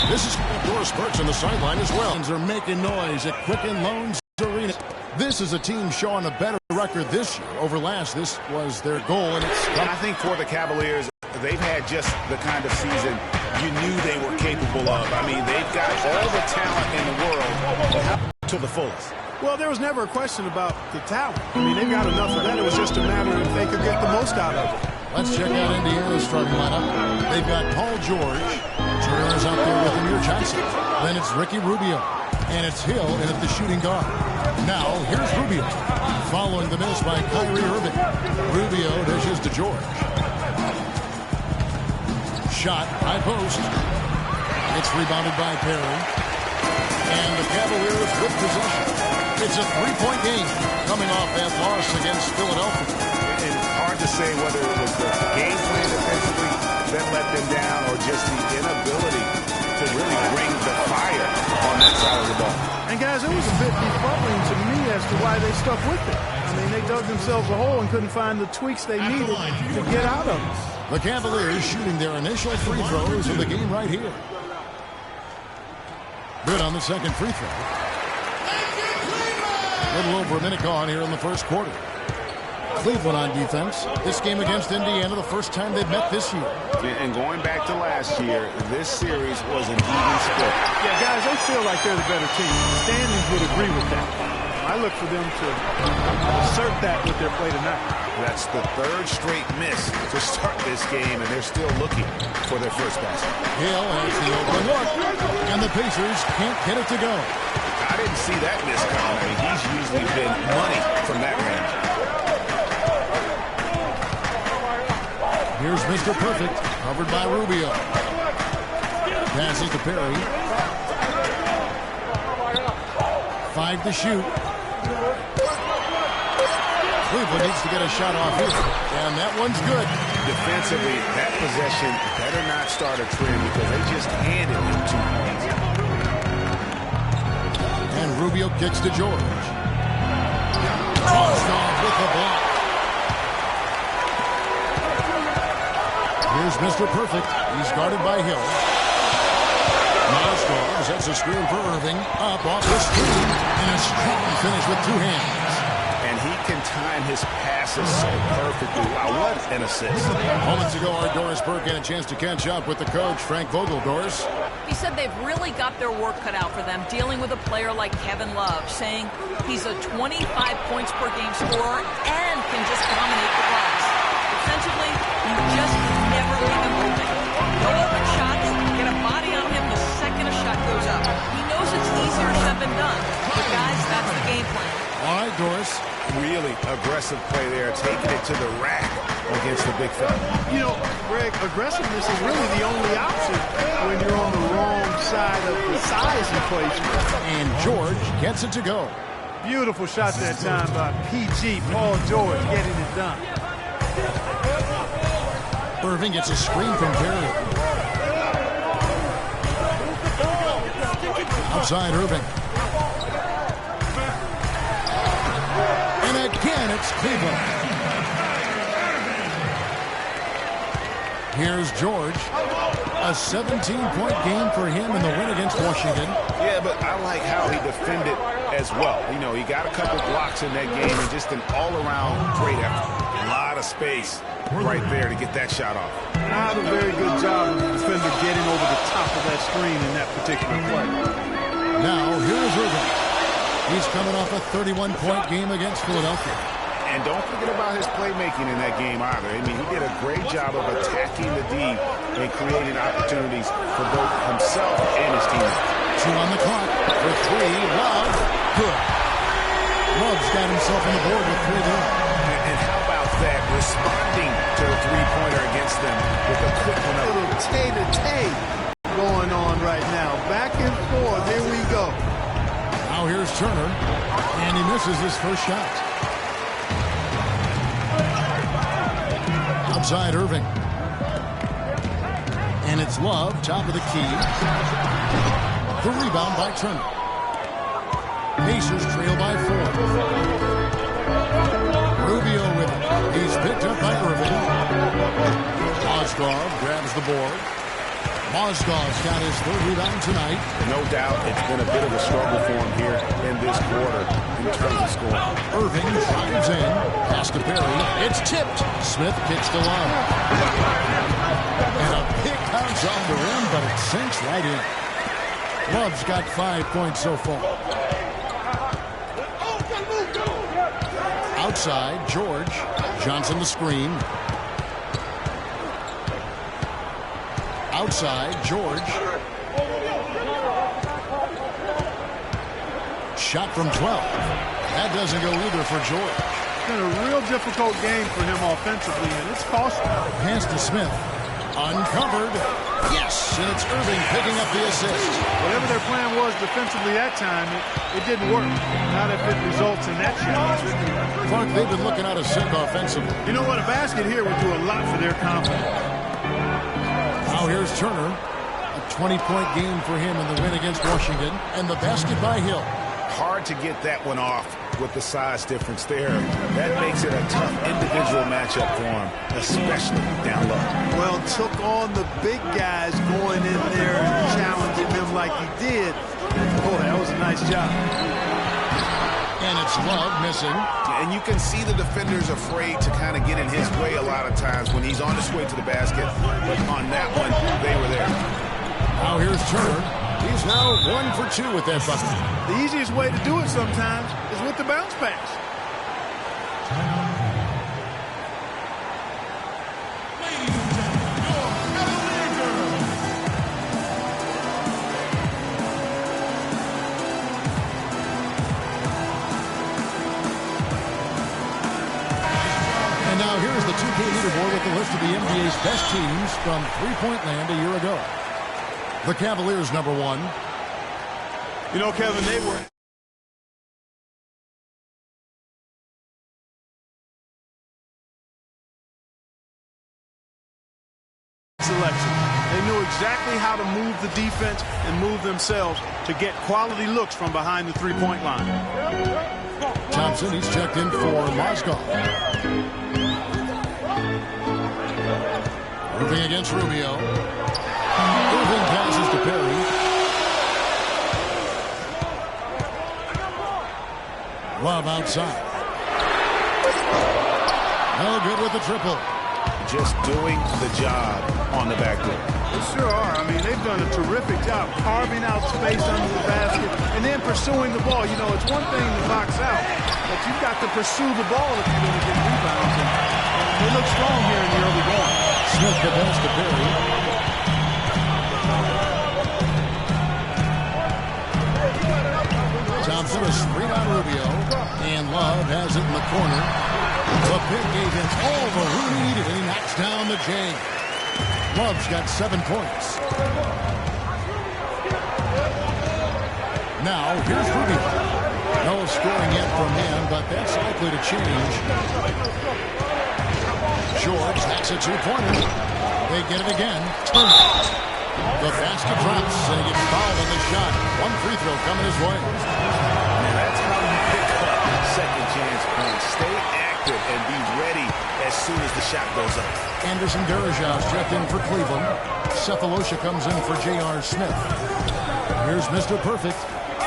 This is Doris Burks on the sideline as well. Are making noise at Quicken Loans Arena. This is a team showing a better record this year over last. This was their goal, and I think for the Cavaliers, they've had just the kind of season you knew they were capable of. I mean, they've got all the talent in the world to the fullest. Well, there was never a question about the talent. I mean, they got enough of that. It was just a matter of if they could get the most out of it. Let's check out Indiana's starting lineup. They've got Paul George. Turner is out there with Amir Johnson. Then it's Ricky Rubio. And it's Hill in at the shooting guard. Now, here's Rubio. Following the miss by Kyrie Irving. Rubio dishes to George. Shot, high post. It's rebounded by Perry. And the Cavaliers with possession. It's a three-point game coming off that loss against Philadelphia. And it's hard to say whether it was the game plan defensively that let them down or just the inability to really bring the fire on that side of the ball. And guys, it was a bit befuddling to me as to why they stuck with it. I mean, they dug themselves a hole and couldn't find the tweaks they needed to get out of it. The Cavaliers shooting their initial free throws of the game right here. Good on the second free throw. A little over a minute gone here in the first quarter. Cleveland on defense. This game against Indiana, the first time they've met this year. And going back to last year, this series was an even split. Yeah, guys, they feel like they're the better team. The standings would agree with that. I look for them to assert that with their play tonight. That's the third straight miss to start this game, and they're still looking for their first basket. Hill has the open look, and the Pacers can't get it to go. I didn't see that miss coming. I mean, he's usually been money from that range. Here's Mr. Perfect, covered by Rubio. Passes to Perry. 5 to shoot. Cleveland needs to get a shot off here, and that one's good. Defensively, that possession better not start a trend because they just handed him 2 points. And Rubio kicks to George. Tossed with the block. Here's Mr. Perfect. He's guarded by Hill. Moskov sets a screen for Irving. Up off the screen. And a strong finish with 2 hands. And he can time his passes so perfectly. Wow, what an assist. Moments ago, our Doris Burke had a chance to catch up with the coach, Frank Vogel. Doris? He said they've really got their work cut out for them dealing with a player like Kevin Love, saying he's a 25 points per game scorer and can just dominate the glass. Defensively, you just never leave him open. No open shots, get a body on him the second a shot goes up. He knows it's easier said than done, but guys, that's the game plan. All right, Doris. Really aggressive play there, taking it to the rack against the big fella. You know, Greg, aggressiveness is really the only option when you're on the wrong side of the size equation. And George gets it to go. Beautiful shot that time by PG, Paul George, getting it done. Irving gets a screen from Perry. Outside Irving. And again, it's Cleveland. Here's George. A 17-point game for him in the win against Washington. Yeah, but I like how he defended as well. You know, he got a couple blocks in that game and just an all-around great effort. A lot of space right there to get that shot off. Not a very good job of the defender getting over the top of that screen in that particular play. Now, here's Irving. He's coming off a 31-point game against Philadelphia. And don't forget about his playmaking in that game either. I mean, he did a great job of attacking the D and creating opportunities for both himself and his team. 2 on the clock for 3. Love. Good. Love's got himself on the board with 3 there. And how about that? Responding to the three-pointer against them with a quick one up. A little tay-to-tay going on right now. Back and forth. Here we go. Now here's Turner. And he misses his first shot. Outside Irving. And it's Love, top of the key. The rebound by Turner. Pacers trail by 4. Rubio with it. He's picked up by Irving. Moskov grabs the board. Mozgov's got his third rebound tonight. No doubt it's been a bit of a struggle for him here in this quarter in terms of scoring. Irving drives in. Pass to Perry. It's tipped. Smith kicks to Love. And a pick comes off the rim, but it sinks right in. Love's got 5 points so far. Outside, George. Johnson the screen. Outside, George. Shot from 12. That doesn't go either for George. It's been a real difficult game for him offensively, and it's costly. Pass to Smith. Uncovered. Yes, and it's Irving picking up the assist. Whatever their plan was defensively that time, it didn't work. Not if it results in that shot. Clark, they've been looking out of sync offensively. You know what? A basket here would do a lot for their confidence. Now here's Turner. A 20-point game for him in the win against Washington. And the basket by Hill. Hard to get that one off with the size difference there. That makes it a tough individual matchup for him, especially down low. Well, took on the big guys going in there and challenging them like he did. Boy, that was a nice job. And it's Love missing. And you can see the defenders afraid to kind of get in his way a lot of times when he's on his way to the basket. But on that one, they were there. Now here's Turner. He's now 1 for 2 with that bucket. The easiest way to do it sometimes is with the bounce pass. And now here's the 2K leaderboard with the list of the NBA's best teams from three-point land a year ago. The Cavaliers, number 1. You know, Kevin, they were selection. They knew exactly how to move the defense and move themselves to get quality looks from behind the three-point line. Thompson, he's checked in for Mozgov. Irving against Rubio. Irving passes to Perry. Love outside. No good with the triple. Just doing the job on the back door. They sure are. I mean, they've done a terrific job carving out space under the basket and then pursuing the ball. You know, it's one thing to box out, but you've got to pursue the ball if you're going to get rebounds. And they look strong here in the early going. Smith pass to Perry. Thompson a screen on Rubio, and Love has it in the corner. The pick gave him all the room he needed, and he knocks down the J. Love's got 7 points. Now, here's Rubio. No scoring yet from him, but that's likely to change. George, that's a 2-pointer. They get it again. Turner. The basket drops, and he gets fouled on the shot. 1 free throw coming his way. And that's how you pick up second chance points. Stay active and be ready as soon as the shot goes up. Anderson Darajav's checked in for Cleveland. Cephalosha comes in for J.R. Smith. Here's Mr. Perfect.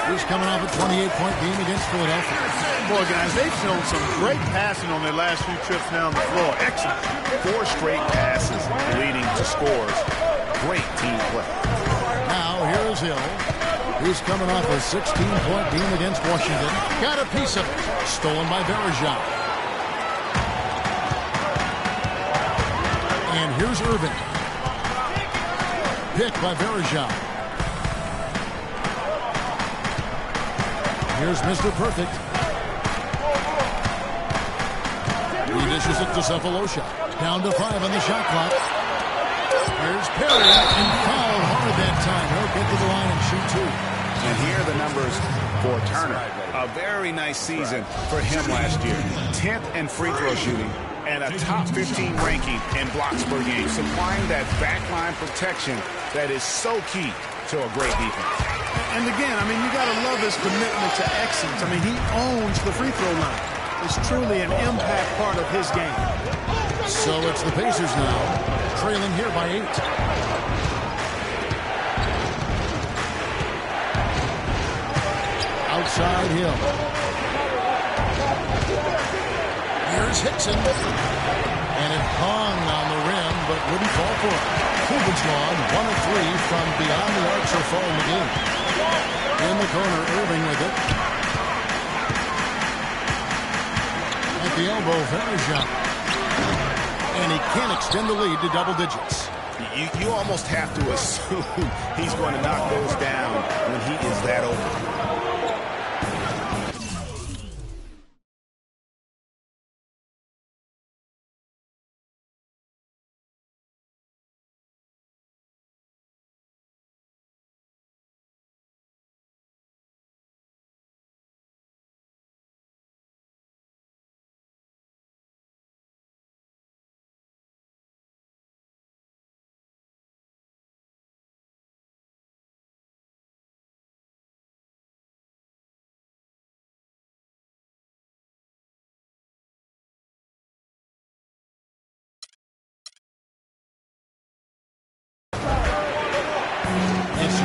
He's coming off a 28-point game against Philadelphia. Boy, guys, they've shown some great passing on their last few trips down the floor. Excellent. 4 straight passes leading to scores. Great team play. Now, here's Hill. He's coming off a 16-point game against Washington. Got a piece of it. Stolen by Darajov. And here's Irving. Picked by Darajov. Here's Mr. Perfect. He dishes it to Cephalosha. Down to 5 on the shot clock. Here's Perry, and fouled hard that time. He'll get to the line and shoot 2. And here are the numbers for Turner. A very nice season for him last year. 10th in free throw shooting and a top 15 ranking in blocks per game, supplying that backline protection that is so key to a great defense. And again, I mean, you got to love his commitment to excellence. I mean, he owns the free throw line. It's truly an impact part of his game. So it's the Pacers now, trailing here by 8. outside Hill. Here's Hickson. And it hung on the rim, but wouldn't fall for it. Cleveland's gone 1 of 3 from beyond the arc so far in the game. In the corner, Irving with it. At the elbow, Varejao. And he can't extend the lead to double digits. You almost have to assume he's going to knock those down when he is that open.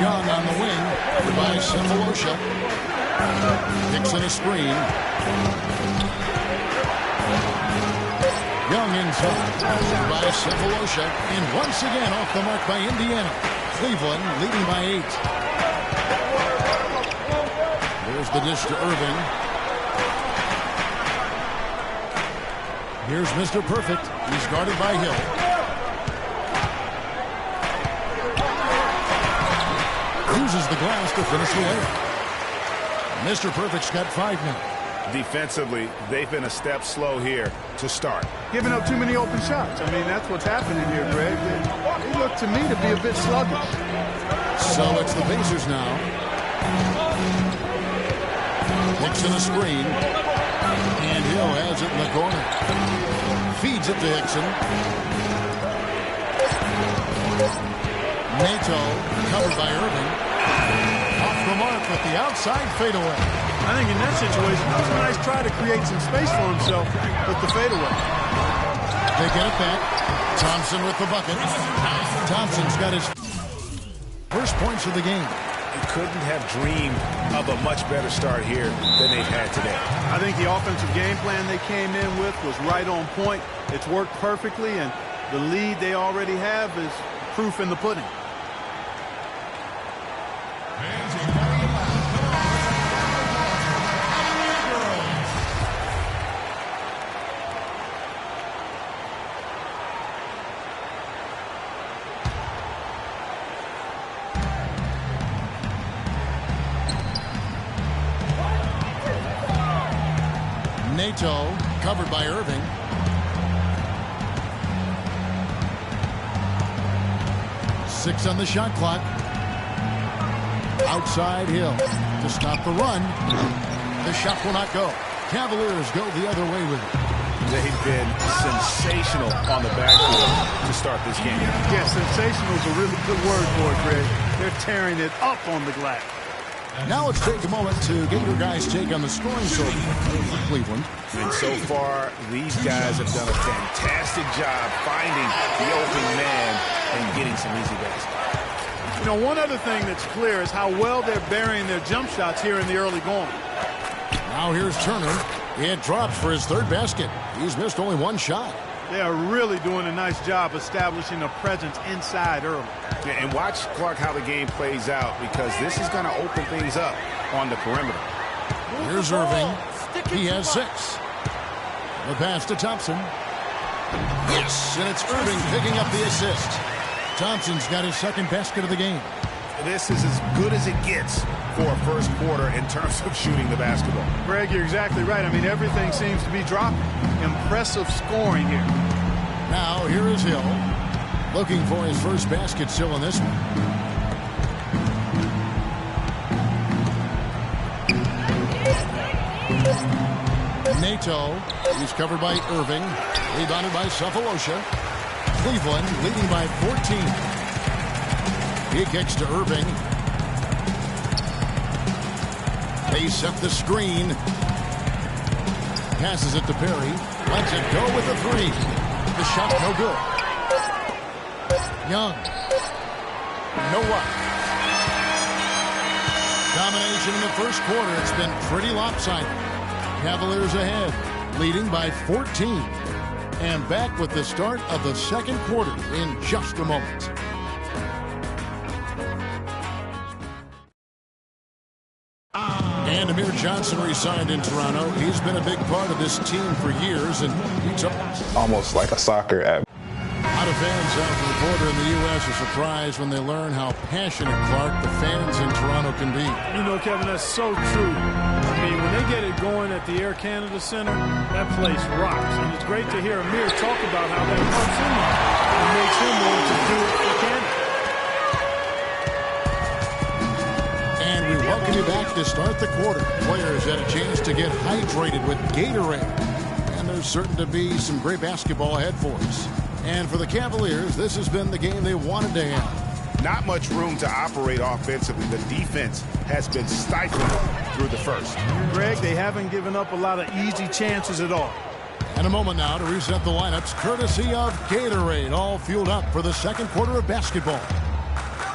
Young on the wing by Cephalosha. Hickson a screen. Young inside by Cephalosha. And once again off the mark by Indiana. Cleveland leading by 8. There's the dish to Irving. Here's Mr. Perfect. He's guarded by Hill. Uses the glass to finish the way. Mr. Perfect's got 5 now. Defensively, they've been a step slow here to start. Giving up too many open shots. I mean, that's what's happening here, Greg. They look to me to be a bit sluggish. So it's the Pacers now. Hickson a screen. And Hill has it in the corner. Feeds it to Hickson. Nato covered by Irving. Off the mark with the outside fadeaway. I think in that situation, that was a nice try to create some space for himself with the fadeaway. They get it back. Thompson with the bucket. Thompson's got his first points of the game. You couldn't have dreamed of a much better start here than they've had today. I think the offensive game plan they came in with was right on point. It's worked perfectly, and the lead they already have is proof in the pudding. Nato covered by Irving. Six on the shot clock. Outside Hill to stop the run. The shot will not go. Cavaliers go the other way with it. They've been sensational on the backcourt to start this game. Yeah, sensational is a really good word for it, Greg. They're tearing it up on the glass. Now let's take a moment to get your guys' take on the scoring total for Cleveland. And so far, these guys have done a fantastic job finding the open man and getting some easy baskets. You know, one other thing that's clear is how well they're burying their jump shots here in the early going. Now here's Turner. It drops for his third basket. He's missed only one shot. They are really doing a nice job establishing a presence inside early. Yeah, and watch, Clark, how the game plays out, because this is going to open things up on the perimeter. Here's Irving. He has 6. The pass to Thompson. Yes, and it's Irving picking up the assist. Thompson's got his second basket of the game. This is as good as it gets for a first quarter in terms of shooting the basketball. Greg, you're exactly right. I mean, everything seems to be dropping. Impressive scoring here. Now, here is Hill. Looking for his first basket still in this one. Nato, he's covered by Irving. Rebounded by Cephalosha. Cleveland leading by 14. He kicks to Irving. They set the screen. Passes it to Perry. Lets it go with the 3. The shot no good. Young. No luck. Domination action in the first quarter. It's been pretty lopsided. Cavaliers ahead, leading by 14. And back with the start of the second quarter in just a moment. And Amir Johnson re-signed in Toronto. He's been a big part of this team for years, and he took almost like a soccer app. A lot of fans south of the border in the U.S. are surprised when they learn how passionate, Clark, the fans in Toronto can be. You know, Kevin, that's so true. I mean, when they get it going at the Air Canada Center, that place rocks. And it's great to hear Amir talk about how that helps him and makes him want to do it for Canada. And we welcome you back to start the quarter. Players had a chance to get hydrated with Gatorade. And there's certain to be some great basketball ahead for us. And for the Cavaliers, this has been the game they wanted to have. Not much room to operate offensively. The defense has been stifling through the first. Greg, they haven't given up a lot of easy chances at all. And a moment now to reset the lineups, courtesy of Gatorade, all fueled up for the second quarter of basketball.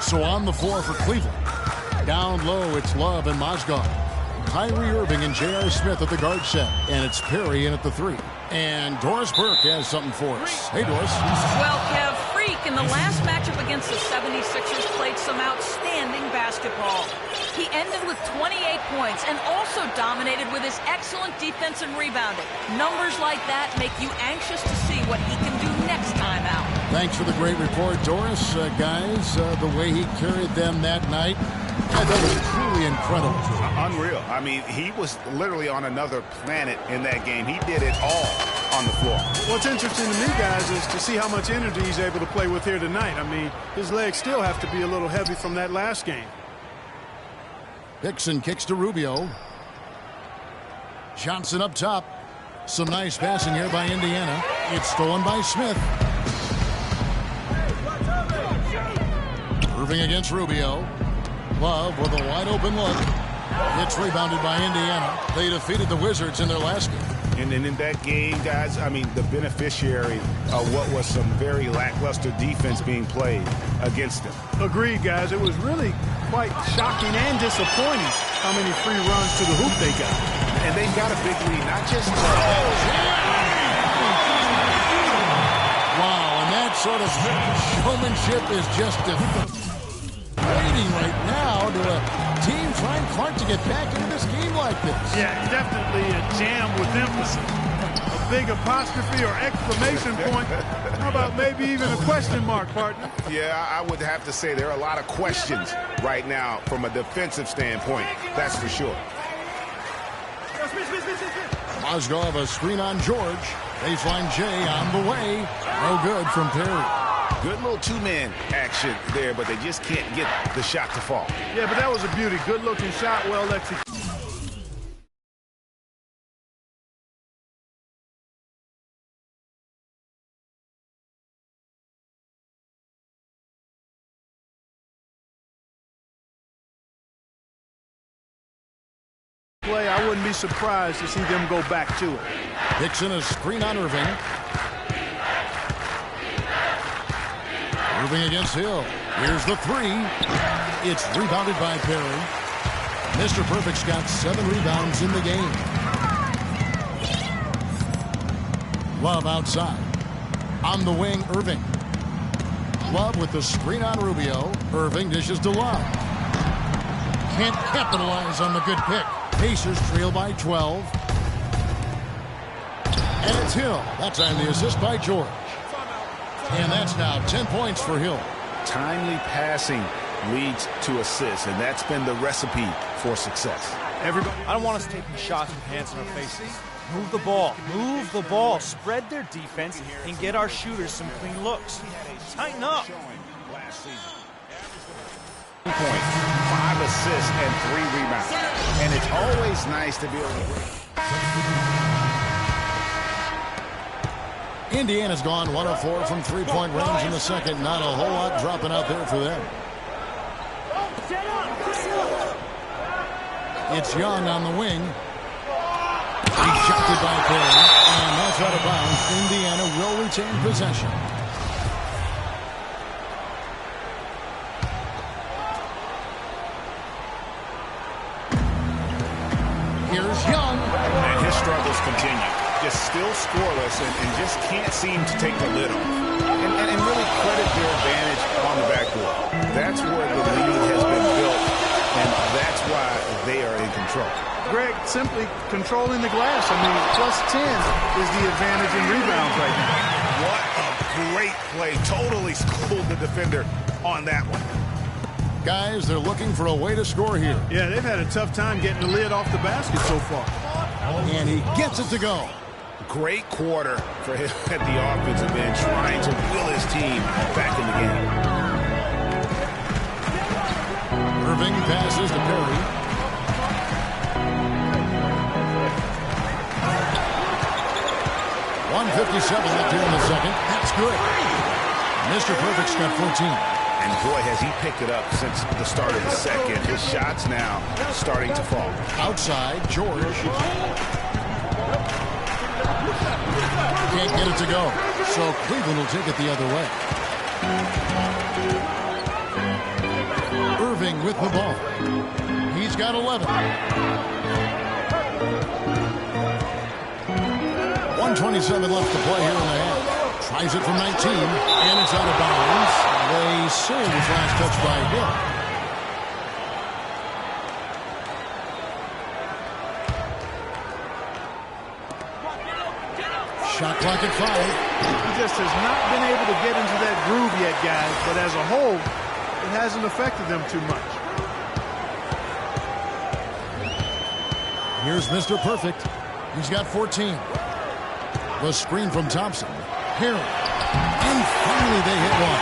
So on the floor for Cleveland. Down low, it's Love and Mozgov. Kyrie Irving and J.R. Smith at the guard set. And it's Perry in at the three. And Doris Burke has something for us. Hey, Doris. Well, Kev, Freak in the last matchup against the 76ers played some outstanding basketball. He ended with 28 points and also dominated with his excellent defense and rebounding. Numbers like that make you anxious to see what he can do next time out. Thanks for the great report, Doris. Guys, the way he carried them that night, I thought it was truly incredible. Unreal. I mean, he was literally on another planet in that game. He did it all on the floor. What's interesting to me, guys, is to see how much energy he's able to play with here tonight. I mean, his legs still have to be a little heavy from that last game. Dixon kicks to Rubio. Johnson up top. Some nice passing here by Indiana. It's stolen by Smith. Irving against Rubio. Love with a wide open look. It's rebounded by Indiana. They defeated the Wizards in their last game. And then in that game, guys, I mean, the beneficiary of what was some very lackluster defense being played against them. Agreed, guys. It was really quite shocking and disappointing how many free runs to the hoop they got. And they've got a big lead, not just... Wow, and that sort of showmanship is just waiting right now to a team trying Clark to get back into this game like this. Yeah, definitely a jam with emphasis. A big apostrophe or exclamation point. How about maybe even a question mark, partner? Yeah, I would have to say there are a lot of questions right now from a defensive standpoint. That's for sure. Mozgov, a screen on George. Baseline J on the way. No good from Perry. Good little two-man action there, but they just can't get the shot to fall. Yeah, but that was a beauty. Good-looking shot, well executed. I wouldn't be surprised to see them go back to it. Dixon, a screen on Irving. Irving against Hill. Here's the three. It's rebounded by Perry. Mr. Perfect's got 7 rebounds in the game. Love outside. On the wing, Irving. Love with the screen on Rubio. Irving dishes to Love. Can't capitalize on the good pick. Pacers trail by 12. And it's Hill. That time the assist by George. And that's now 10 points for Hill. Timely passing leads to assists, and that's been the recipe for success. Everybody, I don't want us taking shots with hands in our faces. Move the ball. Move the ball. Spread their defense and get our shooters some clean looks. Tighten up. 5 assists and 3 rebounds. And it's always nice to be able to break. Indiana's gone 1 of 4 from three-point range in the second. Not a whole lot dropping out there for them. It's Young on the wing. Ejected by Perry. And that's out of bounds. Indiana will retain possession. Here's Young. And his struggles continue. Just still scoreless and just can't seem to take the lid off. And really credit their advantage on the backboard. That's where the lead has been built, and that's why they are in control. Greg, simply controlling the glass. I mean, plus 10 is the advantage in rebounds right now. What a great play. Totally schooled the defender on that one. Guys, they're looking for a way to score here. Yeah, they've had a tough time getting the lid off the basket so far. And he gets it to go. Great quarter for him at the offensive end, trying to will his team back in the game. Irving passes to Perry. .157 left here in the second. That's good. Mr. Perfect's got 14. And boy, has he picked it up since the start of the second. His shots now starting to fall. Outside, George. Can't get it to go. So Cleveland will take it the other way. Irving with the ball. He's got 11. 1:27 left to play here in the half. Tries it from 19, and it's out of bounds. They say his last touch by Hill. Shot clock at 5. He just has not been able to get into that groove yet, guys. But as a whole, it hasn't affected them too much. Here's Mr. Perfect. He's got 14. The screen from Thompson. Harry. And finally they hit one.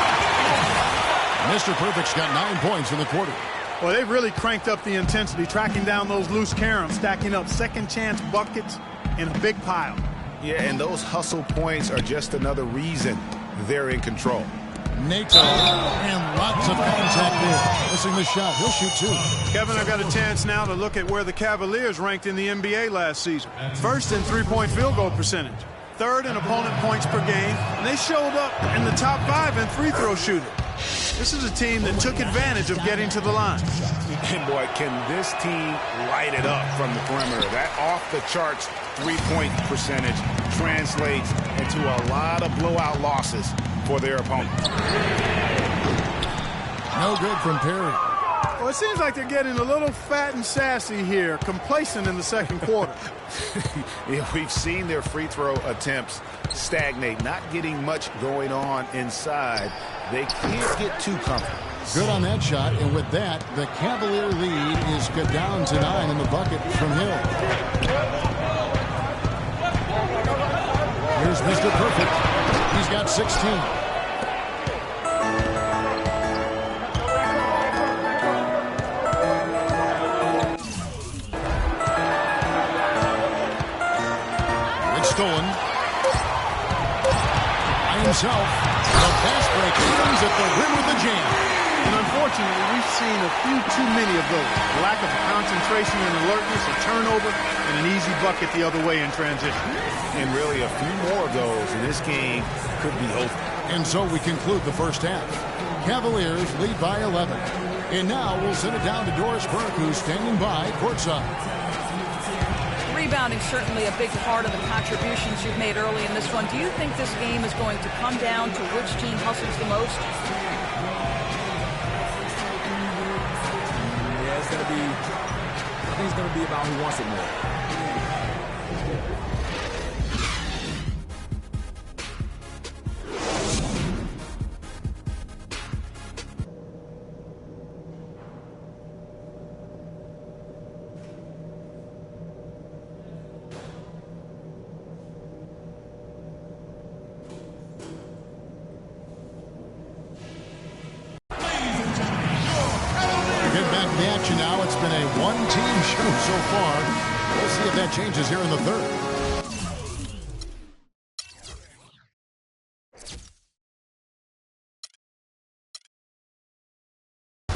Mr. Perfect's got 9 points in the quarter. Well, they've really cranked up the intensity, tracking down those loose caroms, stacking up second chance buckets in a big pile. Yeah, and those hustle points are just another reason they're in control. Nato, and lots of contact there. Missing the shot. He'll shoot 2. Kevin, I've got a chance now to look at where the Cavaliers ranked in the NBA last season. First in three-point field goal percentage. Third in opponent points per game. And they showed up in the top 5 in free throw shooting. This is a team that took advantage of getting to the line. And boy, can this team light it up from the perimeter. That off-the-charts three-point percentage translates into a lot of blowout losses for their opponents. No good from Perry. Well, it seems like they're getting a little fat and sassy here, complacent in the second quarter. Yeah, we've seen their free throw attempts stagnate, not getting much going on inside. They can't get too comfortable. Good on that shot, and with that, the Cavalier lead is cut down to 9 in the bucket from Hill. Here's Mr. Perfect. He's got 16. It's stolen. By himself. The fast break ends at the rim with the jam. And unfortunately, we've seen a few too many of those. Lack of concentration and alertness, a turnover, and an easy bucket the other way in transition. And really a few more of those, and this game could be over. And so we conclude the first half. Cavaliers lead by 11. And now we'll send it down to Doris Burke, who's standing by courtside. Rebounding certainly a big part of the contributions you've made early in this one. Do you think this game is going to come down to which team hustles the most? Yeah, it's going to be, I think it's going to be about who wants it more. Now it's been a one-team show so far. We'll see if that changes here in the third.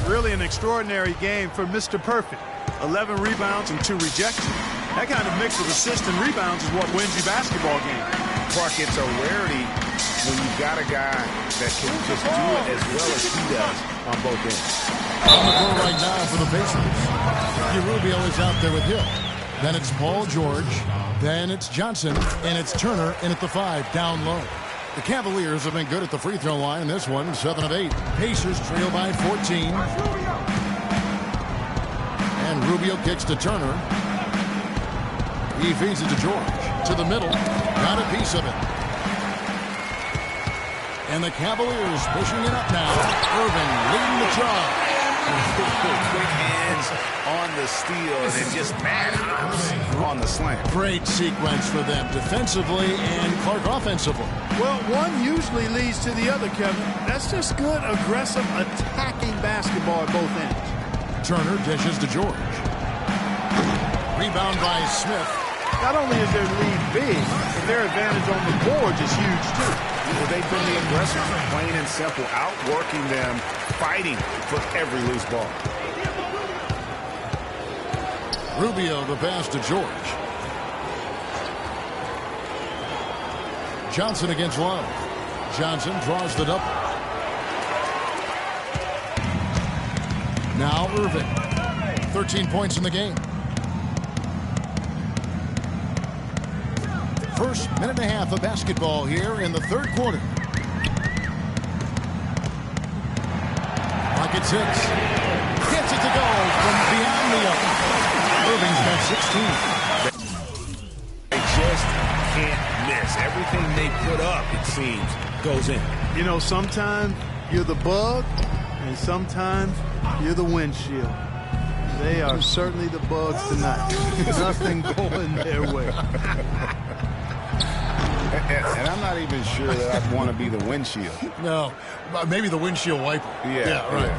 Really an extraordinary game for Mr. Perfect. 11 rebounds and 2 rejections. That kind of mix of assists and rebounds is what wins you basketball games. Clark, it's a rarity when you've got a guy that can just do it as well as he does on both ends. On the floor right now for the Pacers. Rubio is out there with Hill. Then it's Paul George. Then it's Johnson. And it's Turner in at the 5, down low. The Cavaliers have been good at the free throw line in this one, 7 of 8. Pacers trail by 14. And Rubio kicks to Turner. He feeds it to George. To the middle. Got a piece of it. And the Cavaliers pushing it up now. Irving leading the charge. Quick hands on the steal and then just mad hops on the slant. Great sequence for them defensively and Clark offensively. Well, one usually leads to the other, Kevin. That's just good, aggressive, attacking basketball at both ends. Turner dishes to George. Rebound by Smith. Not only is their lead big, but their advantage on the boards is huge, too. They've been the aggressors, plain and simple, outworking them, fighting for every loose ball. Rubio the pass to George. Johnson against Love. Johnson draws the double. Now Irving. 13 points in the game. First minute and a half of basketball here in the third quarter. Rockets hits. Gets it to go from beyond the arc. Irving's got 16. They just can't miss. Everything they put up, it seems, goes in. You know, sometimes you're the bug, and sometimes you're the windshield. They are certainly the bugs tonight. Nothing going their way. And I'm not even sure that I'd want to be the windshield. No, maybe the windshield wiper. Yeah, right.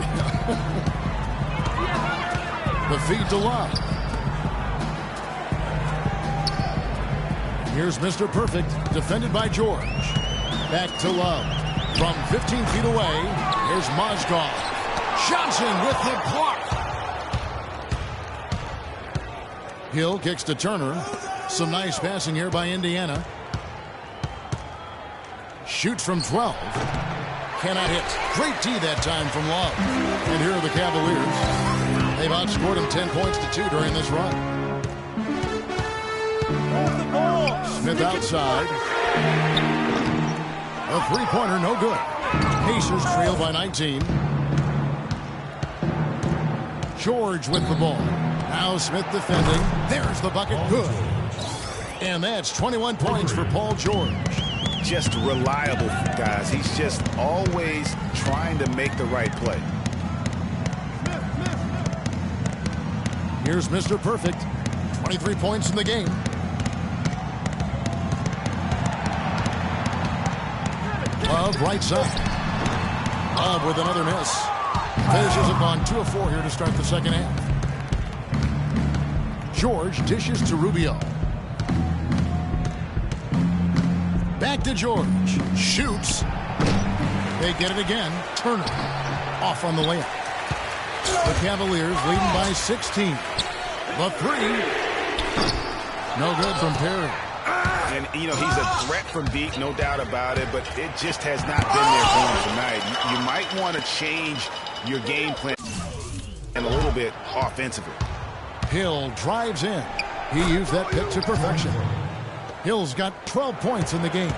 The feed to Love. Here's Mr. Perfect, defended by George. Back to Love. From 15 feet away, here's Mozgov. Johnson with the block. Hill kicks to Turner. Some nice passing here by Indiana. Shoots from 12. Cannot hit. Great D that time from Love. And here are the Cavaliers. They've outscored him 10 points to 2 during this run. Smith outside. A three-pointer, no good. Pacers trail by 19. George with the ball. Now Smith defending. There's the bucket. Good. And that's 21 points for Paul George. Just reliable, guys. He's just always trying to make the right play. Here's Mr. Perfect. 23 points in the game. Love right side. Love with another miss. Pacers have gone 2 of 4 here to start the second half. George dishes to Rubio. Back to George. Shoots. They get it again. Turner off on the layup. The Cavaliers leading by 16. The three. No good from Perry. And, you know, he's a threat from deep, no doubt about it, but it just has not been there for him tonight. You might want to change your game plan a little bit offensively. Hill drives in. He used that pick to perfection. Hill's got 12 points in the game.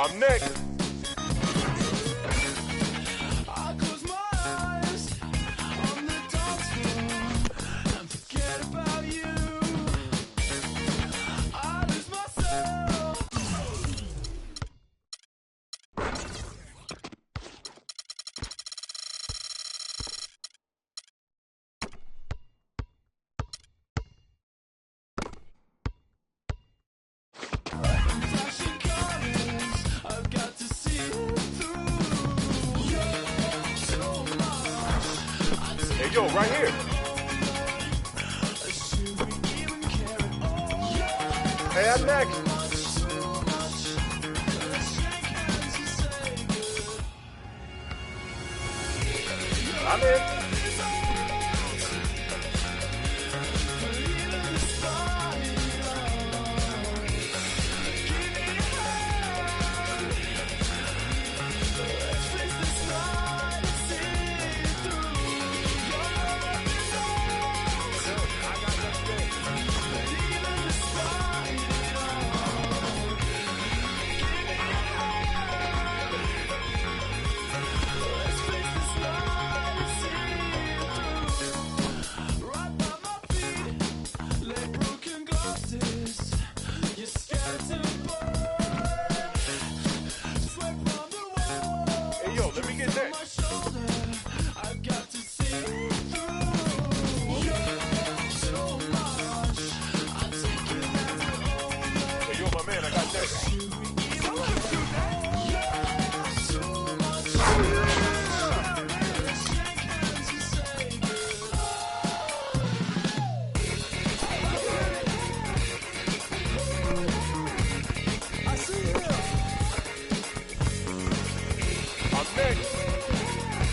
I'm next. Hey, yo, right here. Hey, I'm next. I'm in.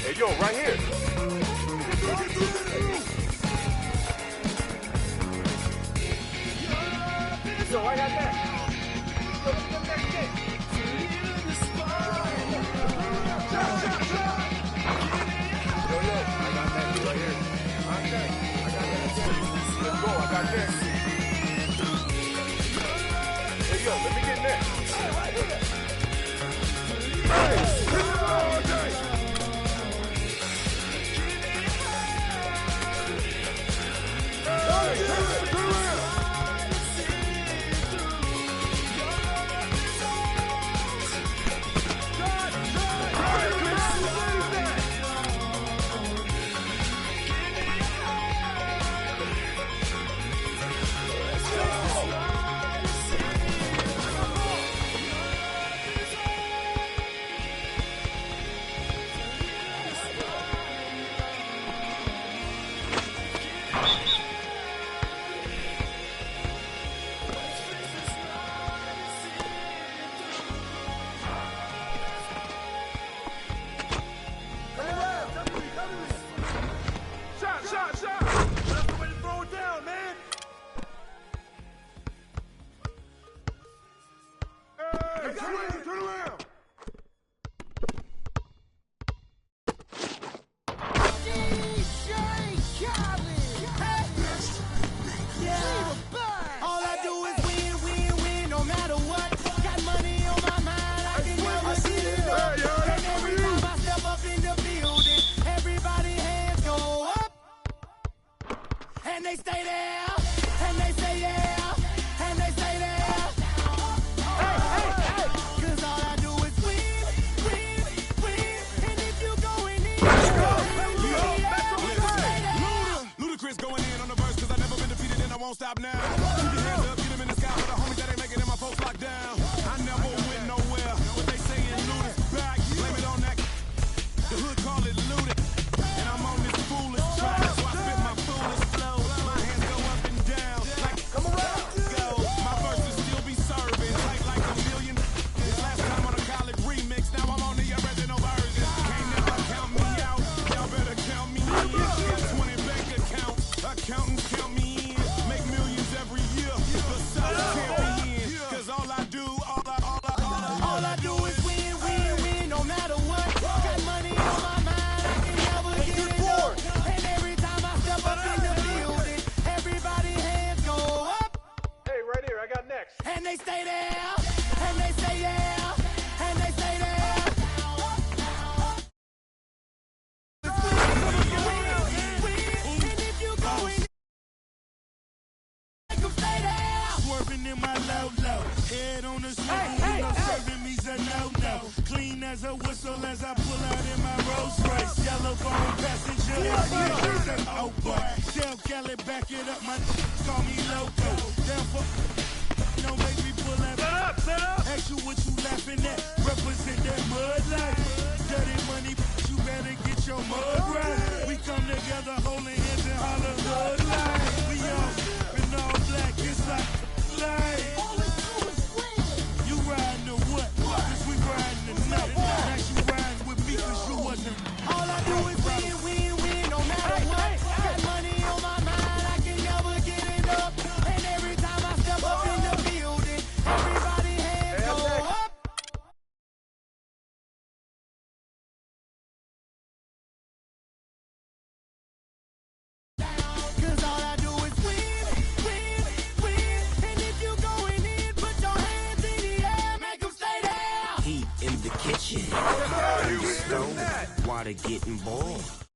Hey, yo, right here. Yo, I got that. Yo, I got that right here. I got that. Let's go, I got that. Hey, yo, let me get next. And they stay there, and they say yeah, and they say there. Hey, 'cause all I do is win, win, win. And if you going in, Ludacris going in on the verse 'cause I never been defeated and I won't stop now. Keep your hands up, get them in the sky for the homies that ain't making it, my folks locked down. I never went nowhere, but they saying Luda's back. Blame it on that. The hood call it looted, and I'm on this foolish track, so I spit my foolish flow. My hands go up and down like come around. Go. My verses still be serving tight like a million. Last time on a college remix, now I'm on the original version. Can't never count me out, y'all better count me in. Got 20 bank accounts, accountants count me in. Make millions every year. the swivel, you know serving me's a no-no. Clean as a whistle as I pull out in my Rolls Royce. Yellow bone passenger, say, oh boy. Tell Kelly back it up, my call me loco. Down for, don't make me pull that. Set up. Ask you what you laughing at. Represent that mud life. Dirty money, you better get your mud right. We come together holding hands and holler hood life. We all in all black, it's like life. You riding to what? Cause we riding tonight. Now you riding with me cause you wasn't. All I do is win, win, win, no matter what. Got money on my mind, I can never get it up. And every time I step up in the building, everybody hands go up. Cause all I do is win, win, win. And if you going in, put your hands in the air, make them stay there. Heat in the kitchen. Stove, water getting boiled.